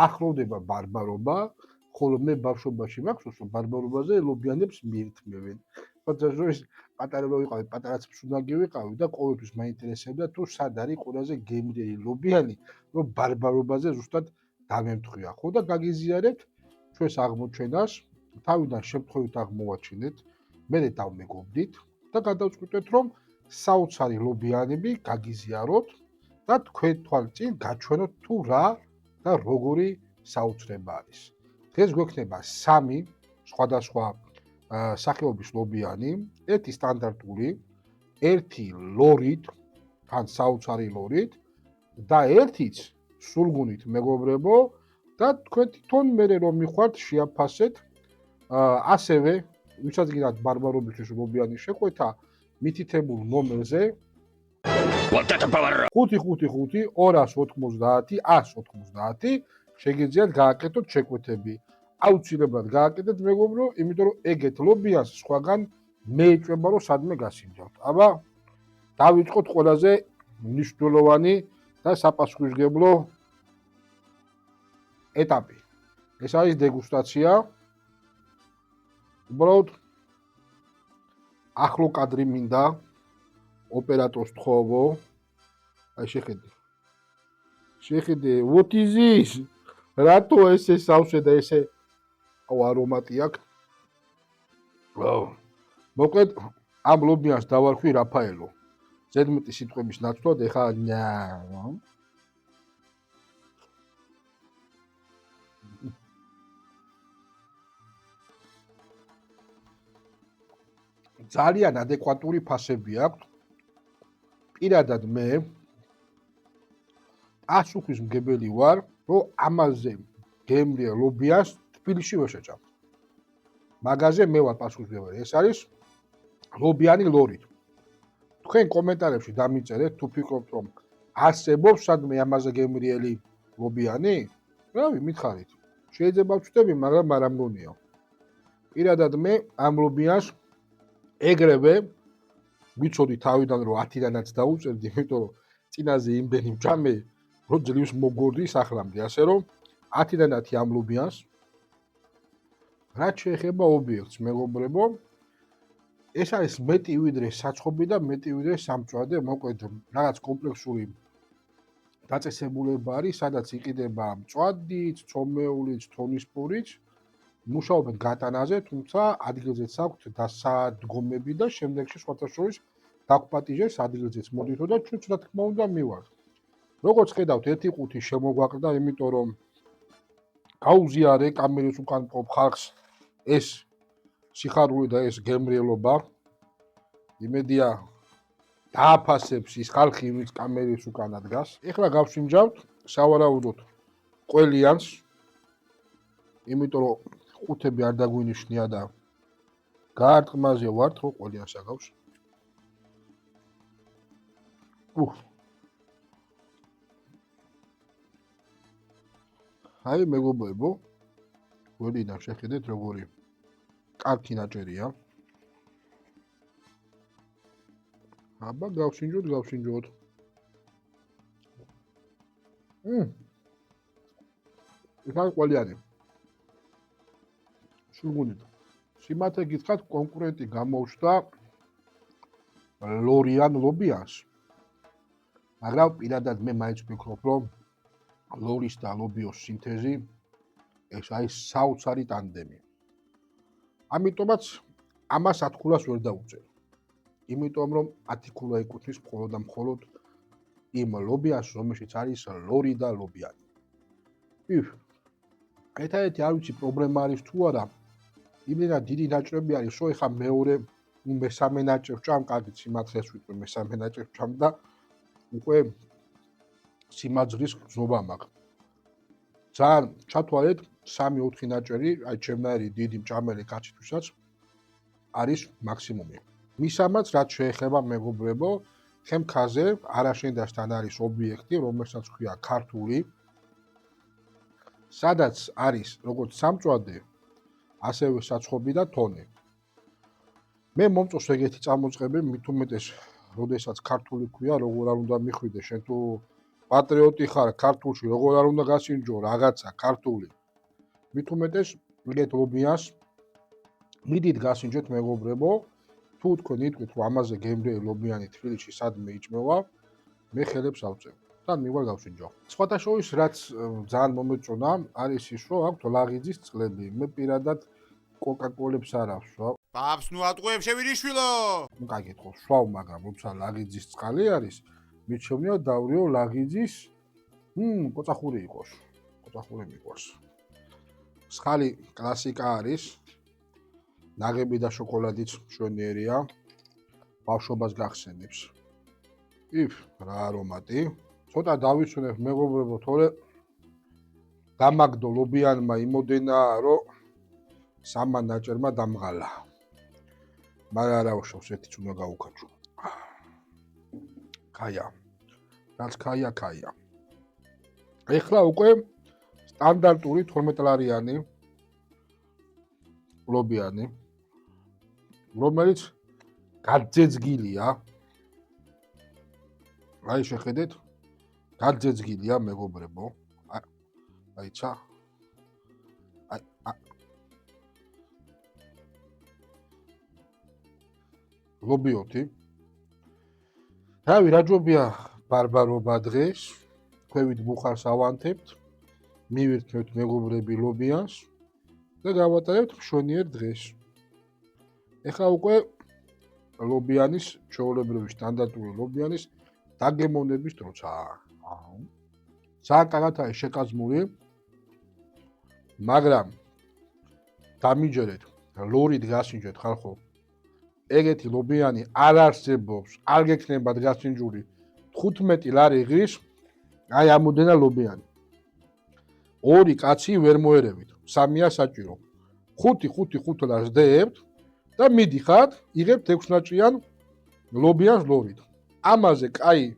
ახლოვდება ბარბარობა, ხოლო მე ბავშვობაში მაქვს, რომ ბარბარობაზე ლობიანებს მიირთმევენ. ფოთაშორის პატარა რო ვიყავი, პატარაც მსუნაგი ვიყავი და ყოველთვის მაინტერესებდა თუ სად არის ყველაზე გემრიელი ლობიანი, რომ ბარბარობაზე ზუსტად დამემთხვია. ხო და გაგიზიარებთ ჩვენს აღმოჩენას, თავიდან შემთხვევით აღმოვაჩინეთ, მე დავმეგობრდით და გადავწყვიტეთ, რომ საოცარი ლობიანები გაგიზიაროთ და თქვენ თვალწინ გაჩვენოთ თუ რა და როგორი საოცრება არის. დღეს გვექნება 3 სხვადასხვა სახეობის ლობიანი, ერთი სტანდარტული, ერთი ლორით, თან საოცარი ლორით და ერთიც სულგუნით მეგობრებო და თქვენ თვითონ მერე რომ მიხართ შეაფასეთ ასევე ვისაც გინდათ ბარბარობისთვის ლობიანი შეყვეთა მითითებულ ნომერზე 555 290 190 შეგიძლიათ გააკეთოთ შეკვეთები. აუცილებლად გააკეთეთ მეგობრო, იმიტომ რომ ეგეთ ლობიანს სხვაგან მეეჭვება რომ სადმე გასინჯავთ. აბა დავიწყოთ ყველაზე მნიშვნელოვანი და საპასუხისმგებლო ეტაპი. ეს არის დეგუსტაცია. უბრალოდ ახლო კადრი მინდა ოპერატორს თხოვო. აი შეხედე, what is this? რატო ესე სავსე და ესე არომატი აქვს? მოკლედ ამ ლობიანს დავარქვი რაფაელო. ზედმეტი სიტყვების ნაცვლად ეხა ძალიან ადეკვატური ფასები აქვს. პირადად მე პასუხისმგებელი ვარ, რომ ამაზე გემრიელ ლობიანს თბილისში ვერ შეჭამ. მაგაზე მე ვარ პასუხისმგებელი. ეს არის ლობიანი ლორით. თქვენ კომენტარებში დამიწერეთ თუ ფიქრობთ რომ არსებობს სადმე ამაზე გემრიელი ლობიანი? რავი, მითხარით. შეიძლება ვჩნდები, მაგრამ არ ამგონია. პირადად მე ამ ლობიანს ეგრევე ვიცოდი თავიდან რომ 10-დანაც დაუწერდი, იმიტომ რომ წინაზე იმდენი მჭამე რომ ძლივს მოგორდი სახლამდე, ასე რომ 10-დან 10 ამ ლობიანს. რაც შეეხება ობიექტს, მეგობრებო, ეს არის მეტი ვიდრე საცხობი და მეტი ვიდრე სამწვადე, მოკლედ რაღაც კომპლექსური დაწესებულება არის, სადაც იყიდება მწვადით, ცომეულით, თონისპურით, მუშაობენ გატანაზე, თუმცა ადგილზეც აქვთ დასადგომები და შემდეგში სხვათა შორის დაგვპატიჟეს ადგილზეც მოდითო და ჩვენც რა თქმა უნდა მივართ. როგორც ხედავთ, 1.5 შემოგვაყრდა, იმიტომ რომ გაუზიარე კამერის უკან მყოფ ხალხს ეს სიხარული და ეს გემრიელობა. იმედია დააფასებს ის ხალხი, ვინც კამერის უკან დგას. ეხლა გავსინჯავთ სავარაუდოდ ყველიანს, იმიტომ რომ ყუთები არ დაგვინიშნია და გაარტყმაზე ვართ, რომ ყველიანს აგავს. აი მეგობრებო, ყველიდან შეხედეთ როგორი კარგი ნაჭერია. აბა გავსინჯოთ. ეს არის ყველიანი. სულგუნით. სიმართლე გითხრათ, კონკურენტი გამოუჩნდა ლორიან ლობიანს. მაგრამ პირადად მე მაინც ვფიქრობ, რომ ლორის და ლობიოს სინთეზი ეს არის საოცარი ტანდემი. ამიტომაც ამას 10 ქულას ვერ დაუწერ. იმიტომ რომ 10 ქულა ეკუთვნის მხოლოდ და მხოლოდ იმ ლობიანს, რომელშიც არის ლორი და ლობიანი. ერთადერთი არ ვიცი პრობლემა არის თუ არა, იმდენად დიდი ნაჭრები არის, რომ ეხა მეორე მესამე ნაჭრებს ჭამ, კარგი სიმართლეს ვიტყვი, მესამე ნაჭრებს ჭამ და უკვე სიმაძრის გზნობა მაქვს. ძალიან ჩათვალეთ 3-4 ნაჭერი, აი ჩემნაირი დიდი მჭამელი კაცისთვისაც არის მაქსიმუმი. მისამაც რაც შეეხება მეგობრებო, ხემქაზე არაშენდასთან არის ობიექტი, რომელსაც ქვია ქართული, სადაც არის როგორც სამწვადე, ასევე საცხობი და თონე. მე მომწონს ეგეთი წამოწყები, მით უმეტეს, როდესაც ქართული ქვია, როგორ არ უნდა მიხვიდე, შენ თუ პატრიოტი ხარ ქართულში, როგორ არ უნდა გასინჯო რაღაცა ქართული. მით უმეტეს მიგეთ ლობიას მიდით გასინჯოთ მეგობრებო. თუ თქვენ იტყვით, რომ ამაზე გემრიელი ლობიანი თბილისში სადმე იჭმევა, მე ხელებს ავწევ. თან მივარ გავსინჯო. სხვათა შორის რაც ძალიან მომეწონა, არის ის, რომ აქვთ ლაღიძის წყლები. მე პირადად კოკაკოლებს არ ავსვა. პაპს ნუ ატყუებ შევირიშვილო. ნუ კაგეთქო, სვავ, მაგრამ როცა ლაღიძის წყალი არის, მიჩვენია დავრიო ლაღიძის კოწახური იყოს. კოწახური მიყვარს. სხალი კლასიკა არის. ნაღები და შოკოლადიც მშვენიერია. ბავშვობას გახსენებს. იფ, რა არომატი. ცოტა დავიცვენებ მეგობრებო, თორე გამაგდო ლობიანმა იმოდენაა, რომ სამა ნაჭერმა დამღალა. მაგრამ არა უშავს, ერთიც უნდა გაუკაჩო. კაია. რაც კაია, კაია. ეხლა უკვე სტანდარტული 12 ლარიანი ლობიანი, რომელიც გაძეძგილია. აი შეხედეთ, გაძეძგილია მეგობრებო. აიცა. ლობიოთი. რავი, რა ჯობია ბარბარობა დღეს. ქვევით ბუხარს ავანთებთ. მივირთმევთ მეგობრები ლობიანს და გავატარებთ მშვენიერ დღეს. ეხლა უკვე ლობიანის, ჩვეულებრივი სტანდარტული ლობიანის დაგემოვნების დროაა. ძალიან კარგად არის შეკაზმული, მაგრამ დამიჯერეთ, ლორით გასინჯეთ ხალხო. ეგეთი ლობიანი არ არსებობს, არ გექნებათ გასინჯული 15 ლარი ღირს, აი ამოდენა ლობიანი. 2 კაცი ვერ მოერევით, 3-ია საჭირო. 5 ლარს დებთ და მიდიხართ, იღებთ 6 ნაჭრიან ლობიანს ლორით. ამაზე კაი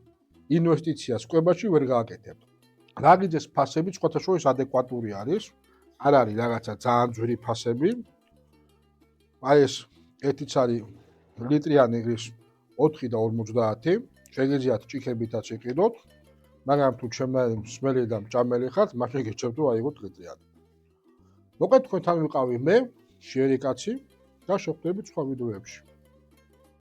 ინვესტიციას კვებაში ვერ გააკეთებთ. ლაღიძეს ფასები სხვათა შორის ადეკვატური არის, არ არის რაღაცა ძალიან ძვირი ფასები. აი ეს ერთიც არის ლიტრიანი ღირს 4 და 50, შეგიძლიათ ჭიქებითაც იყიდოთ, მაგრამ თუ ჩემნაირი მსმელი და მჭამელი ხართ, მაშინ გეჭებთ რომ აიღოთ ლიტრიანი. მოკლედ თქვენთან ვიყავი მე, შიერი კაცი და შევხვდებით სხვა ვიდეოებში.